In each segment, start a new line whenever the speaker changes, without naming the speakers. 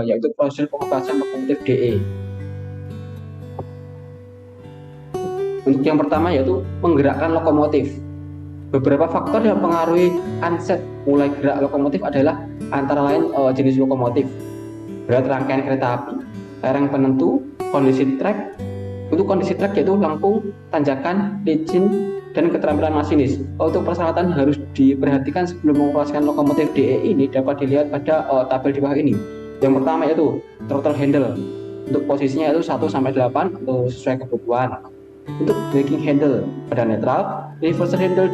yaitu proses pengoperasian lokomotif DE. Untuk yang pertama yaitu menggerakkan lokomotif. Beberapa faktor yang mempengaruhi onset mulai gerak lokomotif adalah antara lain jenis lokomotif, berat rangkaian kereta api, lereng penentu, kondisi trek. Untuk kondisi trek yaitu lengkung, tanjakan, licin, dan keterampilan masinis. Untuk persyaratan harus diperhatikan sebelum mengoperasikan lokomotif DE ini dapat dilihat pada tabel di bawah ini. Yang pertama yaitu throttle handle. Untuk posisinya itu 1 sampai 8 atau sesuai kebutuhan. Untuk braking handle pada netral, reverser handle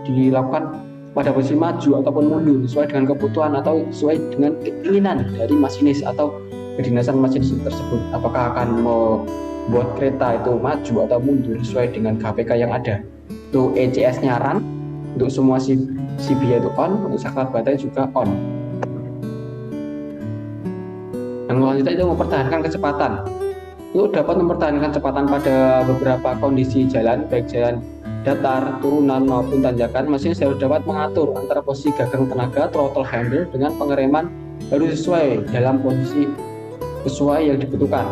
dilakukan pada posisi maju ataupun mundur sesuai dengan kebutuhan atau sesuai dengan keinginan dari masinis atau kedinasan masinis tersebut. Apakah akan membuat kereta itu maju atau mundur sesuai dengan KPK yang ada. Untuk ECS-nya run, untuk semua CB itu on, untuk saklar baterai juga on. Yang selanjutnya itu mempertahankan kecepatan. Untuk dapat mempertahankan kecepatan pada beberapa kondisi jalan, baik jalan datar, turunan maupun tanjakan, masinis harus dapat mengatur antara posisi gagang tenaga, throttle handle dengan pengereman harus sesuai dalam posisi sesuai yang dibutuhkan.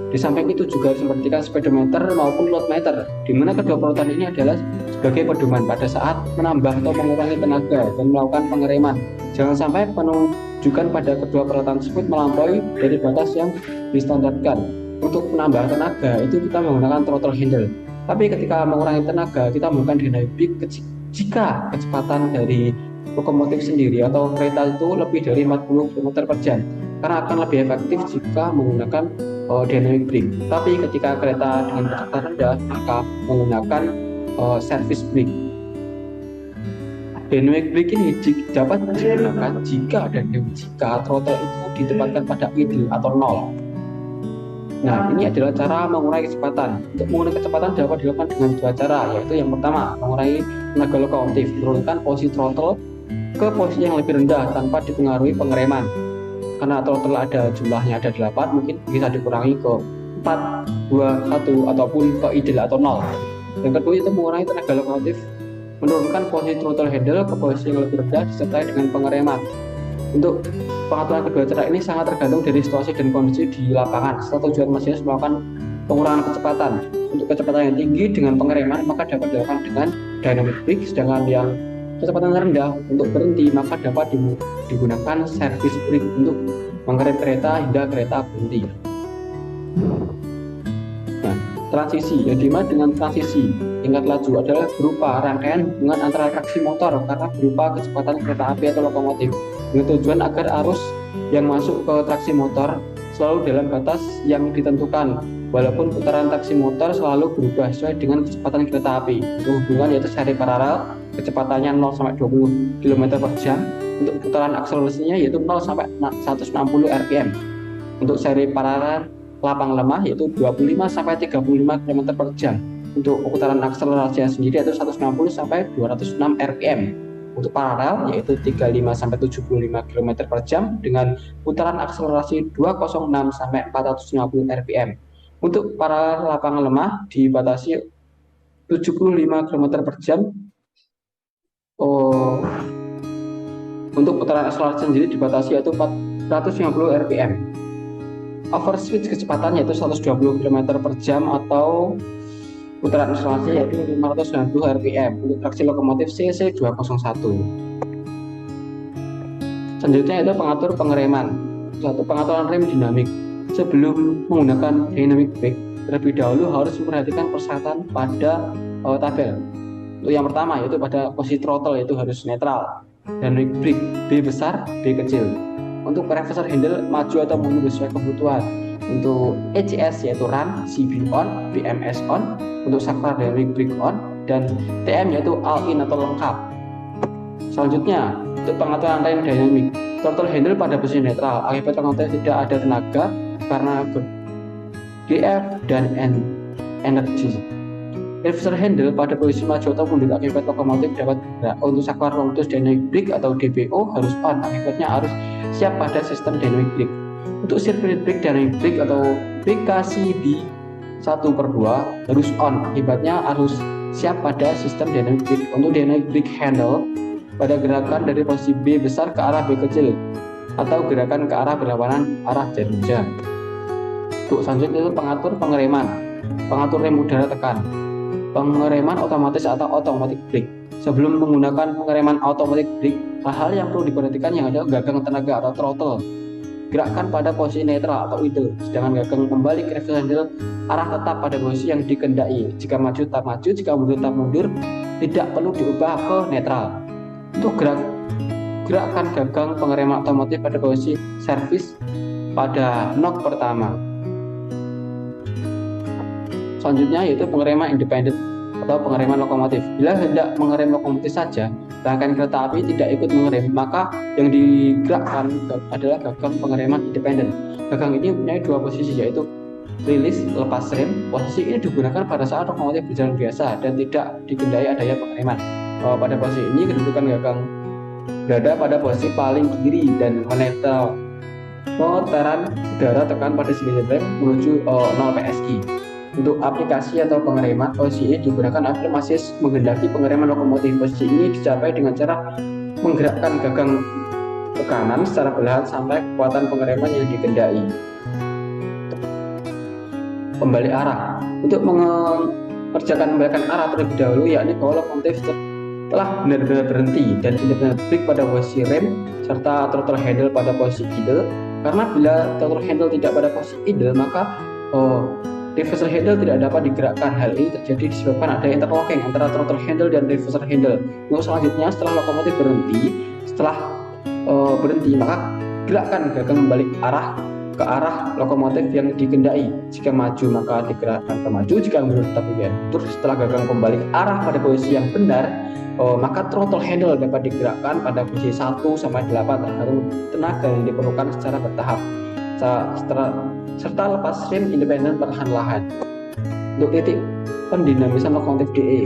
Di samping itu juga harus memperhatikan speedometer maupun load meter, di mana kedua peralatan ini adalah sebagai pedoman pada saat menambah atau mengurangi tenaga dan melakukan pengereman. Jangan sampai penunjukan pada kedua peralatan tersebut melampaui dari batas yang distandarkan. Untuk menambah tenaga itu kita menggunakan throttle handle. Tapi ketika mengurangi tenaga kita menggunakan dynamic brake jika kecepatan dari lokomotif sendiri atau kereta itu lebih dari 40 km per jam, karena akan lebih efektif jika menggunakan dynamic brake. Tapi ketika kereta dengan kecepatan rendah maka menggunakan service brake. Dynamic brake ini dapat digunakan jika throttle itu ditempatkan pada idle atau nol. Nah, ini adalah cara mengurangi kecepatan. Untuk mengurangi kecepatan dapat dilakukan dengan dua cara, yaitu yang pertama, mengurangi tenaga lokomotif, menurunkan posisi throttle ke posisi yang lebih rendah tanpa dipengaruhi pengereman. Karena throttle ada jumlahnya ada 8, mungkin bisa dikurangi ke 4, 2, 1 ataupun ke idle atau 0. Yang kedua itu mengurangi tenaga lokomotif, menurunkan posisi throttle handle ke posisi yang lebih rendah disertai dengan pengereman. Untuk pengaturan kedua cara ini sangat tergantung dari situasi dan kondisi di lapangan. Setelah tujuan masinis melakukan pengurangan kecepatan untuk kecepatan yang tinggi dengan pengereman maka dapat dilakukan dengan dynamic brake, sedangkan yang kecepatan rendah untuk berhenti maka dapat digunakan service brake untuk mengerem kereta hingga kereta berhenti. Nah, transisi yang dimana dengan transisi tingkat laju adalah berupa rangkaian hubungan antara traksi motor karena berupa kecepatan kereta api atau lokomotif dengan tujuan agar arus yang masuk ke traksi motor selalu dalam batas yang ditentukan, walaupun putaran traksi motor selalu berubah sesuai dengan kecepatan kereta api. Untuk hubungan yaitu seri paralel, kecepatannya 0 sampai 20 km per jam. Untuk putaran akselerasinya yaitu 0 sampai 160 rpm. Untuk seri paralel lapang lemah yaitu 25 sampai 35 km per jam. Untuk putaran akselerasinya sendiri yaitu 160 sampai 206 rpm. Untuk paralel yaitu 35 sampai 75 km per jam dengan putaran akselerasi 206 sampai 450 rpm. Untuk paralel lapangan lemah dibatasi 75 km per jam. Untuk putaran akselerasi sendiri dibatasi yaitu 450 rpm. Overswitch kecepatan yaitu 120 km per jam atau putaran akselerasi yaitu 590 rpm untuk traksi lokomotif CC201. Selanjutnya itu pengatur pengereman. Satu, pengaturan rem dinamik. Sebelum menggunakan dynamic brake, terlebih dahulu harus memperhatikan persyaratan pada tabel. Untuk yang pertama yaitu pada posisi throttle yaitu harus netral. Dynamic brake B besar, B kecil. Untuk reverser handle maju atau mundur sesuai kebutuhan. Untuk ECS yaitu run, CB on, BMS on. Untuk saklar dynamic brake on, dan TM yaitu all in atau lengkap. Selanjutnya untuk pengaturan rem dynamic, throttle handle pada posisi netral akibat lokomotif tidak ada tenaga karena DF dan energi. Reverser handle pada posisi maju atau mundur akibat lokomotif dapat bergerak. Untuk saklar lokomotif dynamic brake atau DBO harus on, akibatnya harus siap pada sistem dynamic brake. Untuk circuit brake dynamic brake atau BKCB 1/2 harus on, akibatnya harus siap pada sistem dynamic brake. Untuk dynamic brake handle pada gerakan dari posisi B besar ke arah B kecil atau gerakan ke arah berlawanan arah jarum jam. Untuk selanjutnya itu pengatur pengereman, pengatur rem udara tekan, pengereman otomatis atau automatic brake. Sebelum menggunakan pengereman automatic brake, hal-hal yang perlu diperhatikan yang ada gagang tenaga atau throttle, gerakkan pada posisi netral atau idle, sedangkan gagang kembali ke reverse handle, arah tetap pada posisi yang dikendaki. Jika maju tetap maju, jika mundur tetap mundur, tidak perlu diubah ke netral. Untuk gerakan gagang pengereman otomatis pada posisi servis pada knock pertama. Selanjutnya yaitu pengereman independen atau pengereman lokomotif. Bila hendak mengerem lokomotif saja, rangkaian kereta api tidak ikut mengerem, maka yang digerakkan adalah gagang pengereman independen. Gagang ini mempunyai dua posisi, yaitu rilis, lepas rem. Posisi ini digunakan pada saat lokomotif berjalan biasa dan tidak dikendali adanya pengereman. Pada posisi ini kedudukan gagang berada pada posisi paling kiri dan menetral. Putaran udara tekan pada silinder rem menuju 0 PSI. Untuk aplikasi atau pengereman, posisi ini digunakan agar masih menghendaki pengereman lokomotif. Posisi ini dicapai dengan cara menggerakkan gagang ke kanan secara perlahan sampai kekuatan pengereman yang dikendaki. Kembali arah. Untuk mengerjakan membalikan arah terlebih dahulu, yakni bahwa lokomotif telah benar-benar berhenti dan independent brake pada posisi rem serta throttle handle pada posisi idle. Karena bila throttle handle tidak pada posisi idle, maka reverser handle tidak dapat digerakkan. Hal ini terjadi disebabkan ada interlocking antara throttle handle dan reverser handle. Untuk selanjutnya, setelah lokomotif berhenti, maka gerakkan gagang membalik arah ke arah lokomotif yang dikendaki. Jika maju maka digerakkan ke maju, jika mundur tetap mundur. Setelah gagang kembali arah pada posisi yang benar, maka throttle handle dapat digerakkan pada posisi 1 sampai 8 tergantung tenaga yang diperlukan secara bertahap. Serta lepas rem independen perlahan-lahan. Untuk titik pendinamisan lokomotif DE.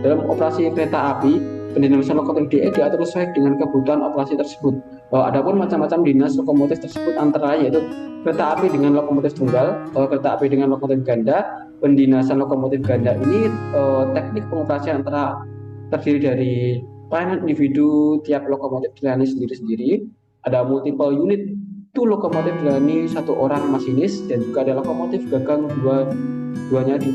Dalam operasi kereta api, pendinamisan lokomotif DE diatur sesuai dengan kebutuhan operasi tersebut. Adapun macam-macam dinas lokomotif tersebut antara lain yaitu kereta api dengan lokomotif tunggal, kereta api dengan lokomotif ganda. Pendinasan lokomotif ganda ini teknik pengoperasian antara terdiri dari pelayanan individu tiap lokomotif dilayani sendiri-sendiri. Ada multiple unit lokomotif dilayani satu orang masinis, dan juga ada lokomotif gagang duanya di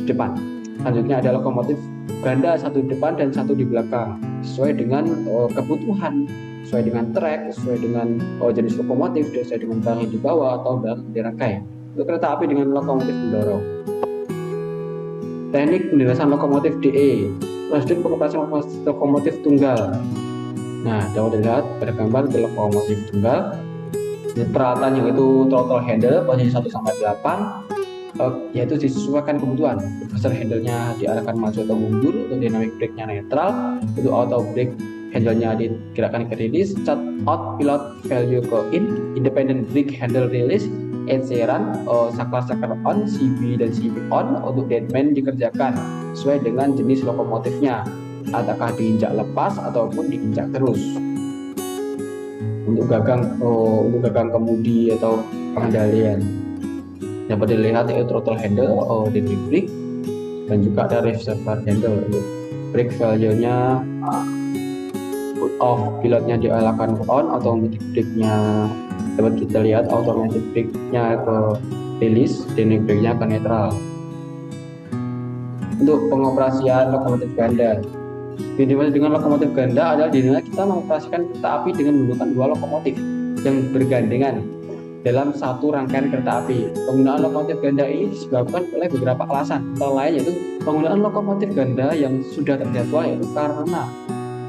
depan. Selanjutnya ada lokomotif ganda, satu di depan dan satu di belakang, sesuai dengan kebutuhan, sesuai dengan trek, sesuai dengan jenis lokomotif, sesuai dengan barang yang dibawa atau barang yang dirangkai. Untuk kereta api dengan lokomotif mendorong. Teknik pendinasan lokomotif DE. Prosedur pengoperasian lokomotif tunggal. Nah, dapat dilihat pada gambar di lokomotif tunggal. Peralatan yang itu throttle handle posisi 1 sampai 8, yaitu disesuaikan kebutuhan. Reverser handle-nya diarahkan maju atau mundur, untuk dynamic brake-nya netral, untuk auto brake handle-nya digerakkan ke release, shut out pilot value ke in, independent brake handle release, eceran, saklar on, CB dan CB on. Untuk deadman dikerjakan sesuai dengan jenis lokomotifnya, apakah diinjak lepas ataupun diinjak terus. Untuk gagang kemudi atau pengendalian dapat dilihat yaitu throttle handle, dynamic brake, dan juga ada reservoir handle. Untuk brake value-nya put off, pilotnya dialihkan ke on, automatic brake-nya dapat kita lihat automatic brake-nya ke release, dynamic brake-nya ke netral. Untuk pengoperasian lokomotif ganda. Dimaksud dengan lokomotif ganda adalah dimana kita mengoperasikan kereta api dengan menggunakan dua lokomotif yang bergandengan dalam satu rangkaian kereta api. Penggunaan lokomotif ganda ini disebabkan oleh beberapa alasan, antara lain yaitu penggunaan lokomotif ganda yang sudah terjadwal, yaitu karena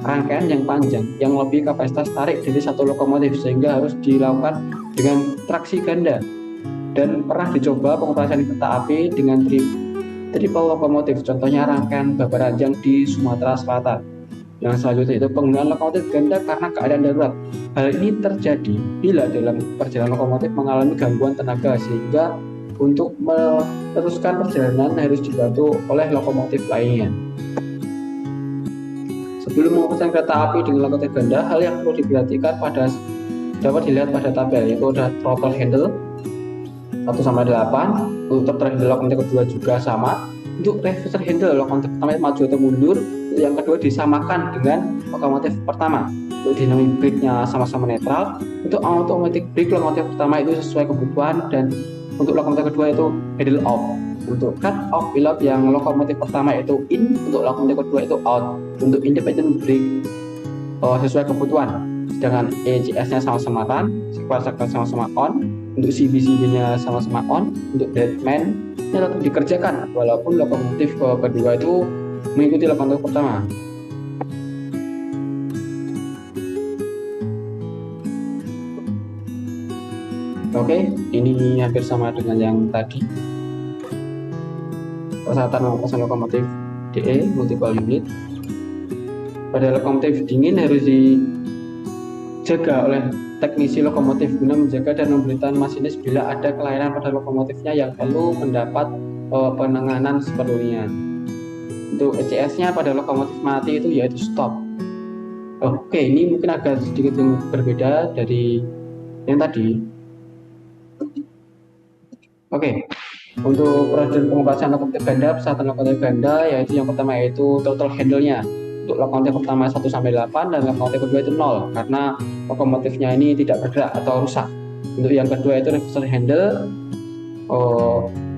rangkaian yang panjang yang lebih kapasitas tarik dari satu lokomotif, sehingga harus dilakukan dengan traksi ganda. Dan pernah dicoba pengoperasian kereta api dengan triple lokomotif, contohnya rangkaian Babaranjang di Sumatera Selatan. Yang selanjutnya itu penggunaan lokomotif ganda karena keadaan darurat. Hal ini terjadi bila dalam perjalanan lokomotif mengalami gangguan tenaga, sehingga untuk meneruskan perjalanan harus dibantu oleh lokomotif lainnya. Sebelum mengoperasikan kereta api dengan lokomotif ganda, hal yang perlu diperhatikan dapat dilihat pada tabel, yaitu ada throttle handle 1 sampai 8. Untuk throttle handle lokomotif kedua juga sama, untuk reverse handle lokomotif pertama itu maju atau mundur, yang kedua disamakan dengan lokomotif pertama. Untuk dynamic brake-nya sama-sama netral. Untuk automatic brake lokomotif pertama itu sesuai kebutuhan, dan untuk lokomotif kedua itu handle off. Untuk cut off pilot yang lokomotif pertama itu in, untuk lokomotif kedua itu out. Untuk independent brake sesuai kebutuhan, sedangkan ECS-nya sama-sama run, sequence sama-sama on. Untuk CB-nya sama-sama on. Untuk deadman ini tetap dikerjakan walaupun lokomotif kedua itu mengikuti lokomotif pertama. Oke, ini hampir sama dengan yang tadi. Persyaratan memasang lokomotif DE multiple unit. Pada lokomotif dingin harus dijaga oleh teknisi lokomotif guna menjaga dan memberitahu masinis bila ada kelainan pada lokomotifnya yang perlu mendapat penanganan sepenuhnya. Untuk ECS-nya pada lokomotif mati itu yaitu stop. Oke, ini mungkin agak sedikit berbeda dari yang tadi. Oke, untuk prosedur pengoperasian lokomotif ganda, persyaratan lokomotif ganda yaitu yang pertama yaitu throttle handle-nya. Untuk lokomotif pertama 1 sampai 8 dan lokomotif kedua itu 0 karena lokomotifnya ini tidak bergerak atau rusak. Untuk yang kedua itu reverse handle,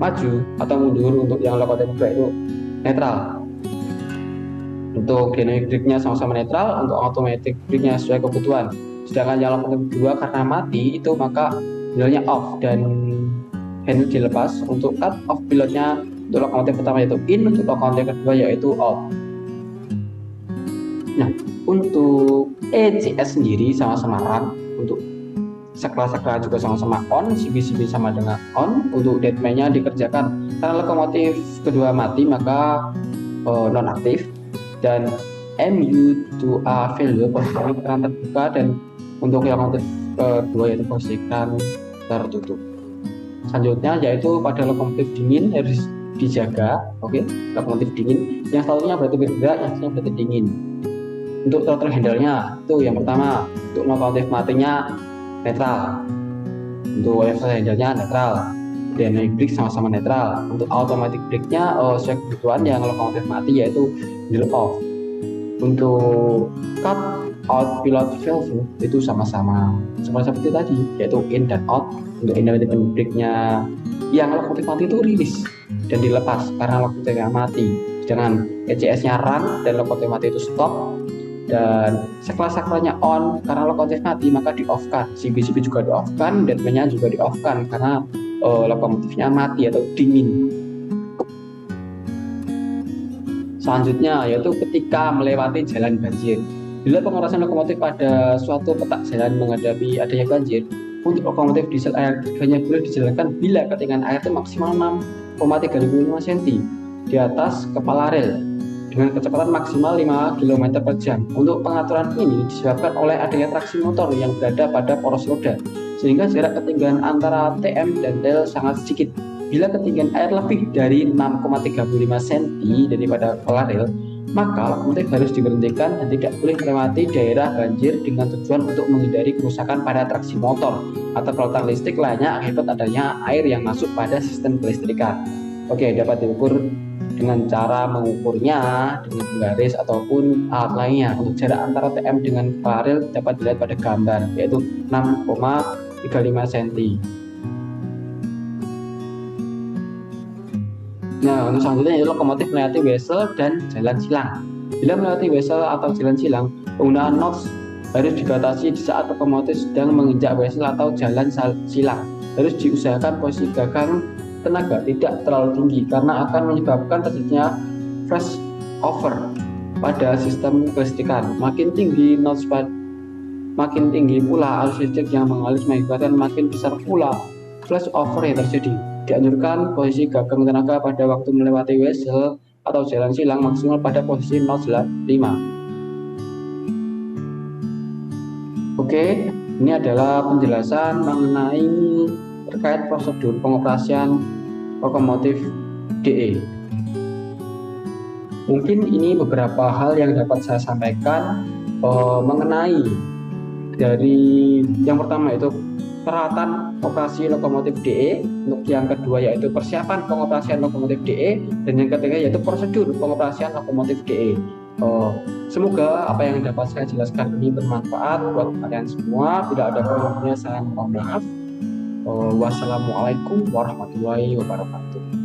maju atau mundur. Untuk yang lokomotif kedua itu netral. Untuk dynamic brake-nya sama-sama netral, untuk automatic brake-nya sesuai kebutuhan. Sedangkan yang lokomotif kedua karena mati itu maka handle-nya off dan handle dilepas. Untuk cut off pilotnya untuk lokomotif pertama yaitu in, untuk lokomotif kedua yaitu out. Nah, untuk ECS sendiri sama-sama run, untuk saklar juga sama-sama on, CB sama dengan on. Untuk deadman-nya dikerjakan karena lokomotif kedua mati maka non-aktif, dan MU2A failure posisi keran terbuka, dan untuk lokomotif kedua yaitu posisi keran tertutup. Selanjutnya yaitu pada lokomotif dingin harus dijaga. Oke, lokomotif dingin yang satunya berarti bergerak, yang satunya berarti dingin. Untuk throttle handle-nya itu yang pertama, untuk lokomotif matinya netral, untuk reverse handle-nya netral, dynamic brake sama-sama netral. Untuk automatic brake-nya sesuai kebutuhan yang lokomotif mati yaitu handle off. Untuk cut out pilot valve itu sama-sama seperti tadi yaitu in dan out. Untuk independent brake-nya yang lokomotif mati itu rilis dan dilepas karena lokomotifnya mati, sedangkan ECS-nya run dan lokomotif mati itu stop, dan saklar-saklarnya on karena lokomotif mati maka di off kan, CB juga di off kan, deadman-nya juga di off kan karena lokomotifnya mati atau dingin. Selanjutnya yaitu ketika melewati jalan banjir. Bila pengoperasian lokomotif pada suatu petak jalan menghadapi adanya banjir, untuk lokomotif diesel air hanya boleh dijalankan bila ketinggian air itu maksimal 6,35 cm di atas kepala rel dengan kecepatan maksimal 5 km per jam. Untuk pengaturan ini disebabkan oleh adanya traksi motor yang berada pada poros roda, sehingga jarak ketinggian antara TM dan rel sangat sedikit. Bila ketinggian air lebih dari 6,35 cm daripada kepala rel, maka lokomotif harus diberhentikan dan tidak boleh melewati daerah banjir dengan tujuan untuk menghindari kerusakan pada traksi motor atau peralatan listrik lainnya akibat adanya air yang masuk pada sistem kelistrikan. Oke, dapat diukur dengan cara mengukurnya dengan penggaris ataupun alat lainnya. Untuk jarak antara TM dengan kepala rel dapat dilihat pada gambar yaitu 6,35 cm. Nah, untuk selanjutnya yaitu lokomotif melewati wesel dan jalan silang. Bila melewati wesel atau jalan silang, penggunaan notch harus dibatasi di saat lokomotif sedang menginjak wesel atau jalan silang. Harus diusahakan posisi gagang tenaga tidak terlalu tinggi karena akan menyebabkan terjadinya flash over pada sistem kelistrikan. Makin tinggi notch makin tinggi pula arus listrik yang mengalir, mengakibatkan makin besar pula flash over yang terjadi. Dianjurkan posisi gagang tenaga pada waktu melewati wesel atau jalan silang maksimal pada posisi 0,5. Oke, ini adalah penjelasan mengenai terkait prosedur pengoperasian lokomotif DE. Mungkin ini beberapa hal yang dapat saya sampaikan mengenai dari yang pertama itu peralatan operasi lokomotif DE, untuk yang kedua yaitu persiapan pengoperasian lokomotif DE, dan yang ketiga yaitu prosedur pengoperasian lokomotif DE. Semoga apa yang dapat saya jelaskan ini bermanfaat buat kalian semua. Bila ada kurangnya saya mohon maaf. Wassalamualaikum warahmatullahi wabarakatuh.